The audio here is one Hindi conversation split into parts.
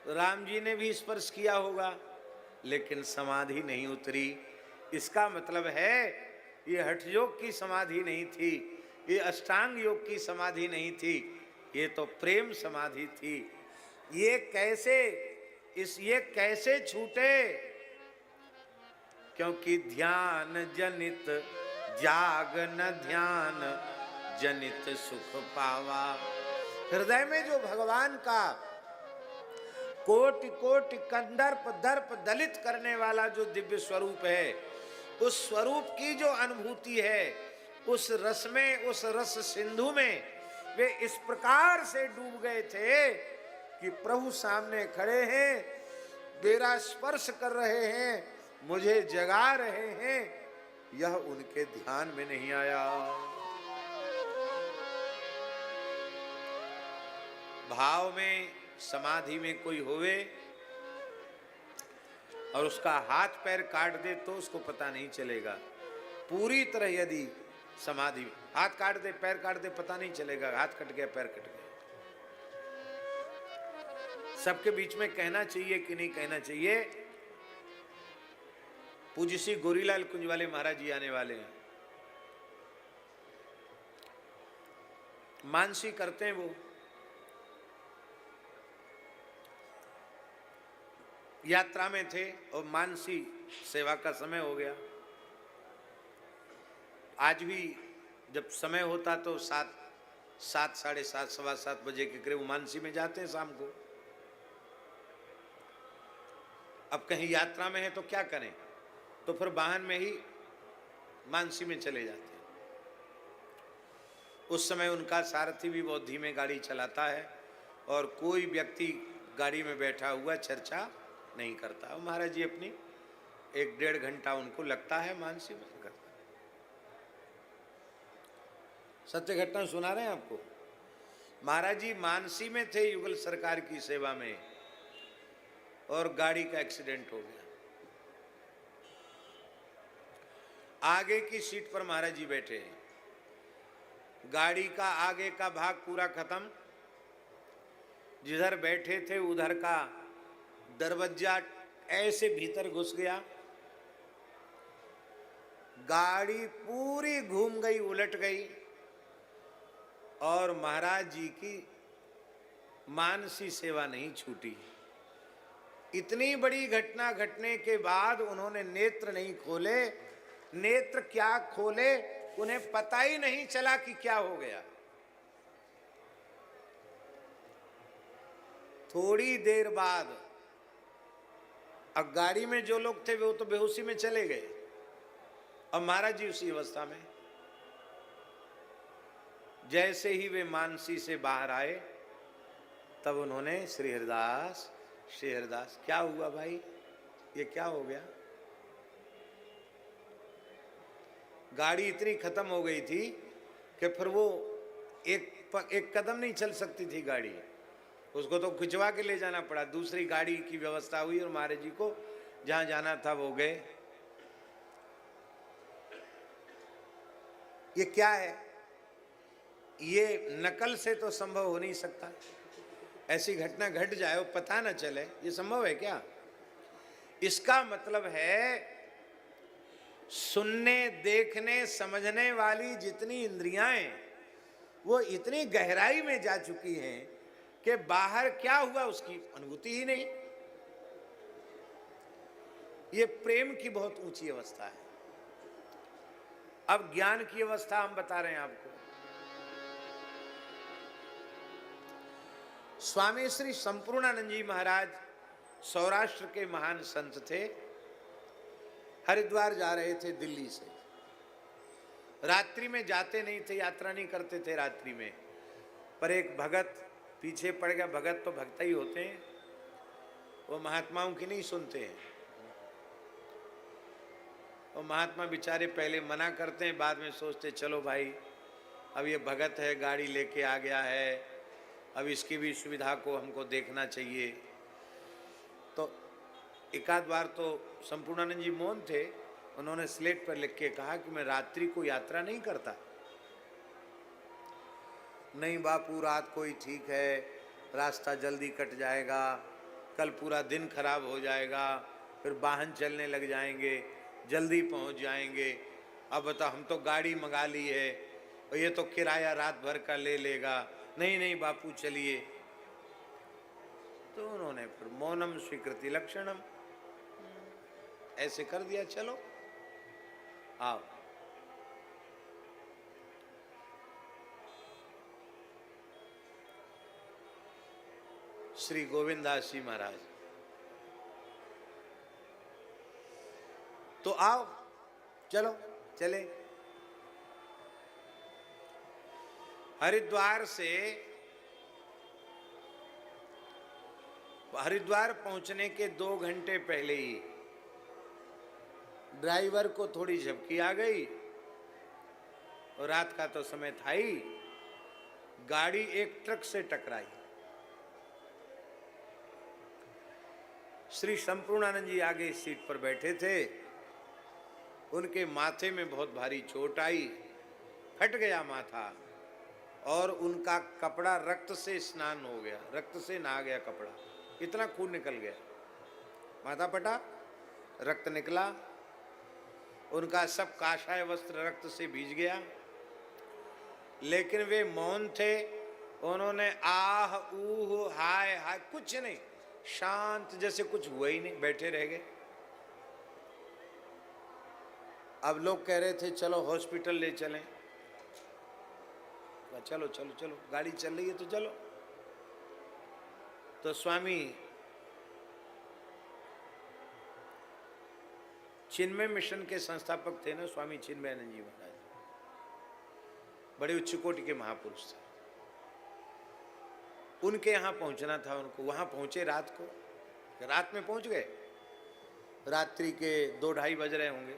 राम जी ने भी स्पर्श किया होगा, लेकिन समाधि नहीं उतरी। इसका मतलब है ये हठ योग की समाधि नहीं थी, ये अष्टांग योग की समाधि नहीं थी, ये तो प्रेम समाधि थी। ये कैसे छूटे? क्योंकि ध्यान जनित जाग न ध्यान जनित सुख पावा। हृदय में जो भगवान का कोटि कोटि कंदर्प दर्प दलित करने वाला जो दिव्य स्वरूप है, उस स्वरूप की जो अनुभूति है, उस रस में, उस रस सिंधु में वे इस प्रकार से डूब गए थे कि प्रभु सामने खड़े हैं, मेरा स्पर्श कर रहे हैं, मुझे जगा रहे हैं, यह उनके ध्यान में नहीं आया। भाव में, समाधि में कोई होवे और उसका हाथ पैर काट दे तो उसको पता नहीं चलेगा। पूरी तरह यदि समाधि, हाथ काट दे पैर काट दे पता नहीं चलेगा, हाथ कट गया पैर कट गया। सबके बीच में कहना चाहिए कि नहीं कहना चाहिए। पूज्य श्री गोरीलाल कुंज वाले महाराज जी आने वाले हैं, मानसी करते हैं वो। यात्रा में थे और मानसी सेवा का समय हो गया। आज भी जब समय होता तो 7, 7, 7:30, 7:15 बजे के करीब मानसी में जाते हैं शाम को। अब कहीं यात्रा में है तो क्या करें, तो फिर वाहन में ही मानसी में चले जाते हैं। उस समय उनका सारथी भी बहुत धीमे गाड़ी चलाता है और कोई व्यक्ति गाड़ी में बैठा हुआ चर्चा नहीं करता। महाराज जी अपनी 1-1.5 घंटा उनको लगता है मानसी में करता। सत्य घटना सुना रहे हैं आपको। महाराज जी मानसी में थे युगल सरकार की सेवा में और गाड़ी का एक्सीडेंट हो गया। आगे की सीट पर महाराज जी बैठे हैं, गाड़ी का आगे का भाग पूरा खत्म, जिधर बैठे थे उधर का दरवाजा ऐसे भीतर घुस गया, गाड़ी पूरी घूम गई, उलट गई और महाराज जी की मानसी सेवा नहीं छूटी। इतनी बड़ी घटना घटने के बाद उन्होंने नेत्र नहीं खोले। नेत्र क्या खोले, उन्हें पता ही नहीं चला कि क्या हो गया। थोड़ी देर बाद अब गाड़ी में जो लोग थे वो तो बेहोशी में चले गए और महाराज जी उसी अवस्था में। जैसे ही वे मानसी से बाहर आए तब उन्होंने श्री हरिदास क्या हुआ भाई, ये क्या हो गया। गाड़ी इतनी खत्म हो गई थी कि फिर वो एक कदम नहीं चल सकती थी गाड़ी, उसको तो खिंचवा के ले जाना पड़ा। दूसरी गाड़ी की व्यवस्था हुई और महाराज जी को जहां जाना था वो गए। ये क्या है, ये नकल से तो संभव हो नहीं सकता। ऐसी घटना घट जाए और पता न चले, ये संभव है क्या। इसका मतलब है सुनने, देखने, समझने वाली जितनी इंद्रियां वो इतनी गहराई में जा चुकी हैं कि बाहर क्या हुआ उसकी अनुभूति ही नहीं। ये प्रेम की बहुत ऊंची अवस्था है। अब ज्ञान की अवस्था हम बता रहे हैं आपको। स्वामी श्री संपूर्णानंद जी महाराज सौराष्ट्र के महान संत थे। हरिद्वार जा रहे थे दिल्ली से। रात्रि में जाते नहीं थे, यात्रा नहीं करते थे रात्रि में, पर एक भगत पीछे पड़ गया। भगत तो भक्त ही होते हैं, वो महात्माओं की नहीं सुनते हैं। वो महात्मा बेचारे पहले मना करते हैं, बाद में सोचते चलो भाई अब ये भगत है, गाड़ी लेके आ गया है, अब इसकी भी सुविधा को हमको देखना चाहिए। तो एक आध बार तो संपूर्णानंद जी मौन थे। उन्होंने स्लेट पर लिख के कहा कि मैं रात्रि को यात्रा नहीं करता। नहीं बापू, रात को ही ठीक है, रास्ता जल्दी कट जाएगा, कल पूरा दिन खराब हो जाएगा, फिर वाहन चलने लग जाएंगे, जल्दी पहुंच जाएंगे। अब बता, हम तो गाड़ी मंगा ली है और ये तो किराया रात भर का ले लेगा। नहीं नहीं बापू चलिए। तो उन्होंने फिर मौनम स्वीकृति लक्षणम ऐसे कर दिया, चलो आओ। श्री गोविंदास जी महाराज, तो आओ चलो चले। हरिद्वार से, हरिद्वार पहुंचने के 2 घंटे पहले ही ड्राइवर को थोड़ी झपकी आ गई और रात का तो समय था ही, गाड़ी एक ट्रक से टकराई। श्री संपूर्णानंद जी आगे सीट पर बैठे थे, उनके माथे में बहुत भारी चोट आई, फट गया माथा और उनका कपड़ा रक्त से स्नान हो गया, रक्त से नहा गया कपड़ा, इतना खून निकल गया, माथा फटा, रक्त निकला, उनका सब काशाय वस्त्र रक्त से भीज गया। लेकिन वे मौन थे, उन्होंने आह ऊह हाय हाय कुछ नहीं, शांत जैसे कुछ हुआ ही नहीं, बैठे रह गए। अब लोग कह रहे थे चलो हॉस्पिटल ले चलें, चलो चलो चलो गाड़ी चल रही है तो चलो। तो स्वामी चिन्मय मिशन के संस्थापक थे ना, स्वामी चिन्मयानंद जी महाराज, बड़े उच्च कोटि के महापुरुष थे। उनके यहाँ पहुंचना था उनको, वहां पहुंचे रात को, रात में पहुंच गए, रात्रि के 2-2:30 बज रहे होंगे।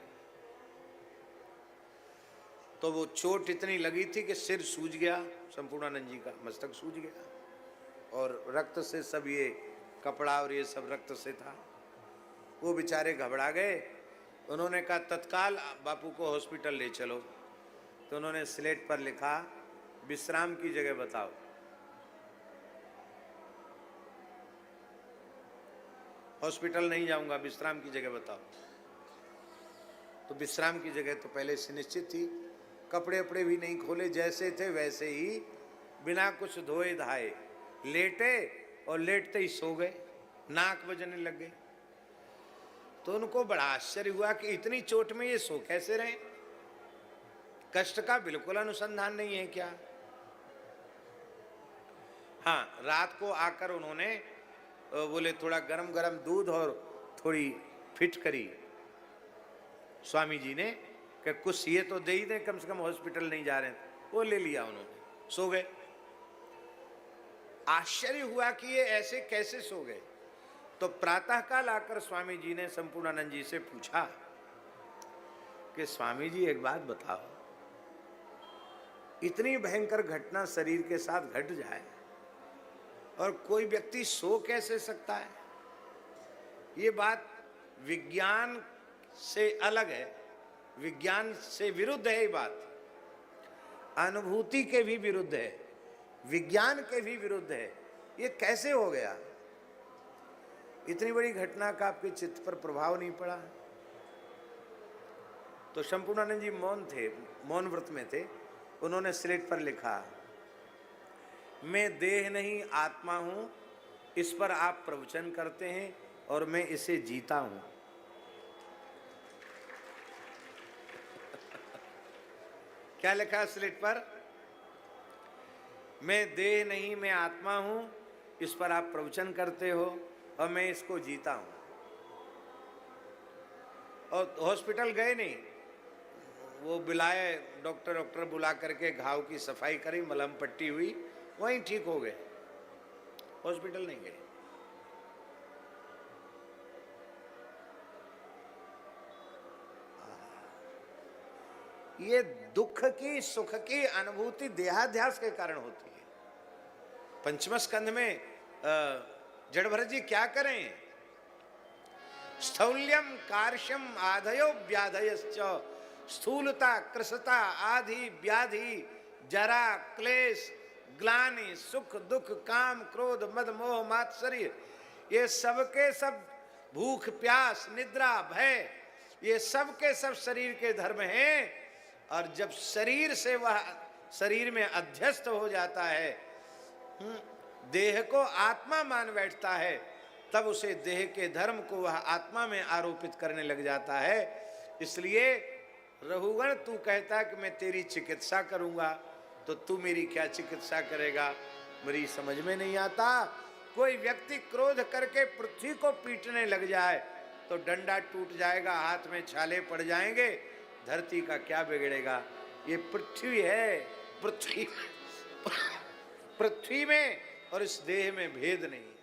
तो वो चोट इतनी लगी थी कि सिर सूज गया, संपूर्णानंद जी का मस्तक सूज गया और रक्त से सब ये कपड़ा और ये सब रक्त से था। वो बेचारे घबरा गए, उन्होंने कहा तत्काल बापू को हॉस्पिटल ले चलो। तो उन्होंने स्लेट पर लिखा विश्राम की जगह बताओ। हॉस्पिटल नहीं जाऊंगा, विश्राम की जगह बताओ। तो विश्राम की जगह तो पहले से निश्चित थी, कपड़े वपड़े भी नहीं खोले, जैसे थे वैसे ही बिना कुछ धोए धाए लेटे और लेटते ही सो गए, नाक बजने लग गए। तो उनको बड़ा आश्चर्य हुआ कि इतनी चोट में ये सो कैसे रहे, कष्ट का बिल्कुल अनुसंधान नहीं है क्या। हाँ, रात को आकर उन्होंने बोले थोड़ा गरम गरम दूध और थोड़ी फिटकरी स्वामी जी ने, कि कुछ ये तो दे ही दें, कम से कम हॉस्पिटल नहीं जा रहे हैं। वो ले लिया उन्होंने, सो गए। आश्चर्य हुआ कि ये ऐसे कैसे सो गए। तो प्रातःकाल आकर स्वामी जी ने संपूर्णानंद जी से पूछा कि स्वामी जी एक बात बताओ, इतनी भयंकर घटना शरीर के साथ घट जाए और कोई व्यक्ति सो कैसे सकता है। ये बात विज्ञान से अलग है, विज्ञान से विरुद्ध है। ये बात अनुभूति के भी विरुद्ध है, विज्ञान के भी विरुद्ध है। ये कैसे हो गया, इतनी बड़ी घटना का आपके चित्त पर प्रभाव नहीं पड़ा। तो संपूर्णानंद जी मौन थे, मौन व्रत में थे। उन्होंने स्लेट पर लिखा मैं देह नहीं आत्मा हूं, इस पर आप प्रवचन करते हैं और मैं इसे जीता हूं। क्या लिखा स्लेट पर? मैं देह नहीं मैं आत्मा हूं, इस पर आप प्रवचन करते हो और मैं इसको जीता हूं। और हॉस्पिटल गए नहीं, वो बुलाए डॉक्टर बुला करके घाव की सफाई करी, मलहम पट्टी हुई, वहीं ठीक हो गए, हॉस्पिटल नहीं गए। ये दुख की सुख की अनुभूति देहाध्यास के कारण होती है। पंचम स्कंध में जड़भरत जी क्या करें? स्थौल्यम कार्श्यम आधयो व्याधयश्च, स्थूलता कृशता आधि व्याधि जरा क्लेश ग्लानि सुख दुख काम क्रोध मद मोह मात्सर्य, ये सबके सब भूख प्यास निद्रा भय ये सब के सब शरीर के धर्म हैं। और जब शरीर से वह शरीर में अध्यस्त हो जाता है, देह को आत्मा मान बैठता है, तब उसे देह के धर्म को वह आत्मा में आरोपित करने लग जाता है। इसलिए रघुगण तू कहता कि मैं तेरी चिकित्सा करूंगा, तो तू मेरी क्या चिकित्सा करेगा, मेरी समझ में नहीं आता। कोई व्यक्ति क्रोध करके पृथ्वी को पीटने लग जाए तो डंडा टूट जाएगा, हाथ में छाले पड़ जाएंगे, धरती का क्या बिगड़ेगा। ये पृथ्वी है, पृथ्वी में और इस देह में भेद नहीं।